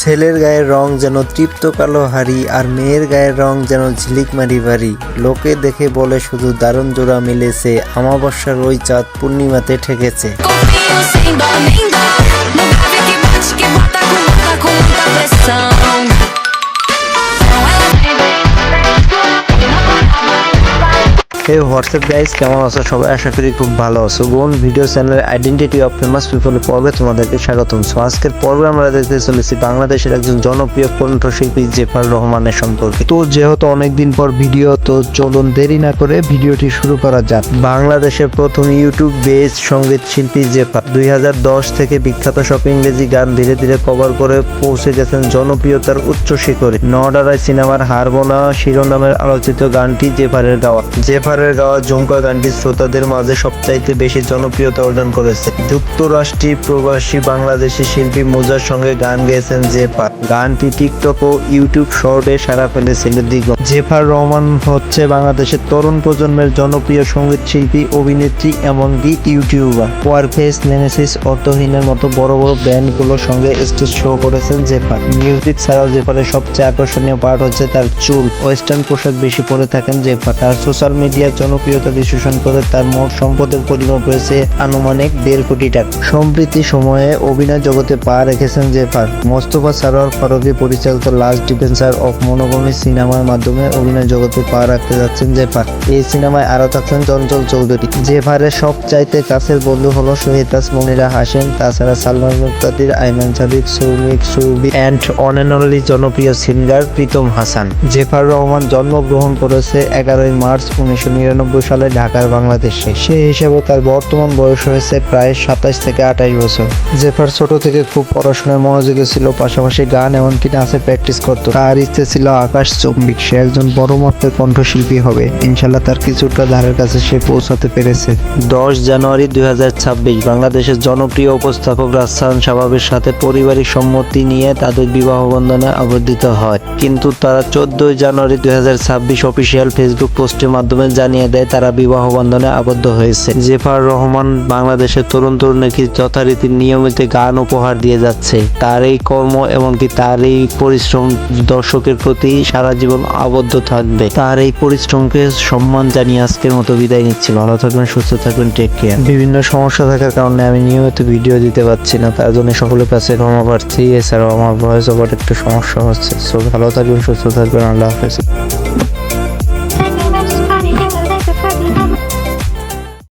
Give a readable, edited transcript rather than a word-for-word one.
ছেলের গায়ের রং যেন তৃপ্ত কালো হাড়ি, আর মেয়ের গায়ের রং যেন ঝিলিকমারি ভারী। লোকে দেখে বলে শুধু দারুণ জোড়া মিলেছে, অমাবস্যার ওই চাঁদ পূর্ণিমাতে ঠেকেছে। হে হোয়াটসঅ্যাপ গাইস, কেমন আছো সবাই? আশা করি খুব ভালো আছো। বোন ভিডিও চ্যানেলের আইডেন্টিটি অফ ফেমাস পিপলের পর্বে তোমাদেরকে স্বাগতম। সো আজকের পর্বে আমরা দেখতে চলেছি বাংলাদেশের একজন জনপ্রিয় কণ্ঠশিল্পী জেফার রহমানের সম্পর্কে। তো যেহেতু অনেকদিন পর ভিডিও, তো চলুন দেরি না করে ভিডিওটি শুরু করা যাক। বাংলাদেশের প্রথম ইউটিউব বেস সঙ্গীত শিল্পী জেফার 2010 থেকে বিখ্যাত সব ইংরেজি গান ধীরে ধীরে কভার করে পৌঁছে গেছেন জনপ্রিয়তার উচ্চ শিখরে। নডারাই সিনেমার হারবোনা শিরোনামের আলোচিত গানটি জেফারের গাওয়া। জেফারের গাওয়া ঝুমকা গানটি শ্রোতাদের মাঝে সবচাইতে বেশি জনপ্রিয়তা অর্জন করেছে। যুক্তরাষ্ট্রে প্রবাসী বাংলাদেশি শিল্পী মোজার সঙ্গে গান গেয়েছেন জেফার। গানটি টিকটক ও ইউটিউব শর্টে সাড়া ফেলেছিল দ্বিগুণ। জেফার রহমান হচ্ছে বাংলাদেশের তরুণ প্রজন্মের জনপ্রিয় সঙ্গীত শিল্পী, অভিনেত্রী এমনকি ইউটিউবার। ওয়ারফেস, নেমেসিস, অর্থহীনের মতো বড় বড় ব্যান্ডগুলোর সঙ্গে স্টেজ শো করেছেন জেফার। মিউজিক ছাড়াও জেফারের সবচেয়ে আকর্ষণীয় পার্ট হচ্ছে তার চুল। ওয়েস্টার্ন পোশাক বেশি পরে থাকেন জেফার। তার সোশ্যাল মিডিয়ার জনপ্রিয়তা বিশ্লেষণ করে তার মোট সম্পদের পরিমাপ রয়েছে আনুমানিক 1.5 কোটি টাকা। সম্প্রতি সময়ে অভিনয় জগতে পা রেখেছেন জেফার। মোস্তফা সরোয়ার ফারুকী পরিচালিত লাস্ট ডিফেন্সার অফ মনোভূমি সিনেমার মাধ্যমে অভিনয় জগতে পা রাখতে যাচ্ছেন জেফার। এই সিনেমায় আরো থাকছেন চঞ্চল চৌধুরী। জেফারের সবচাইতে কাছের বন্ধু হলো শহীদাস মনিরা হাসেন, তাছাড়া সালমান মুক্তাদির, আইমান সাদিক, সৌমিক সুবি অ্যান্ড অন অ্যান্ড অনলি জনপ্রিয় সিঙ্গার প্রীতম হাসান। জেফার রহমান জন্মগ্রহণ করেছে 11 মার্চ 1999 সালে ঢাকার বাংলাদেশে। সেই হিসেবে তার বর্তমান বয়স হয়েছে প্রায় 27 থেকে 28 বছর। জেফার ছোট থেকে খুব পড়াশোনায় মনোযোগী ছিল, পাশাপাশি গান এমনকি নাচে প্র্যাকটিস করত। তার ইচ্ছে ছিল আকাশ চুম্বিক, সে একজন বড় মাপের কণ্ঠশিল্পী হবে। ইনশাল্লাহ তার কিছুটা ধারের কাছে সে পৌঁছাতে পেরেছে। 10 জানুয়ারি 2026 বাংলাদেশের জনপ্রিয় উপস্থাপক রাজসান শাবাবের সাথে পারিবারিক সম্মতি নিয়ে তাদের বিবাহ বন্ধনে আবদ্ধিত হয়, কিন্তু তারা 14 জানুয়ারি 2026 অফিসিয়াল ফেসবুক পোস্টের মাধ্যমে জানিয়ে দেয় তারা বিবাহ বন্ধনে আবদ্ধ হয়েছে। জেফার রহমান বাংলাদেশের তরুণ তরুণীকে যথারীতি নিয়মিত গান উপহার দিয়ে যাচ্ছে। তার এই কর্ম এমনকি তার এই পরিশ্রম দর্শকের প্রতি সারা জীবন আবদ্ধ থাকবে। তার এই পরিশ্রমকে সম্মান জানিয়ে আজকের মতো বিদায় নিচ্ছি। ভালো থাকবেন, সুস্থ থাকবেন, টেক কেয়ার। বিভিন্ন সমস্যা থাকার কারণে আমি নিয়মিত ভিডিও দিতে পারছি না, তার জন্য সকলের কাছে ক্ষমা প্রার্থী। এছাড়াও আমার ভয়েস ওভার একটু সমস্যা হচ্ছে। সো ভালো থাকবেন, সুস্থ থাকবেন, আল্লাহ হাফেজ।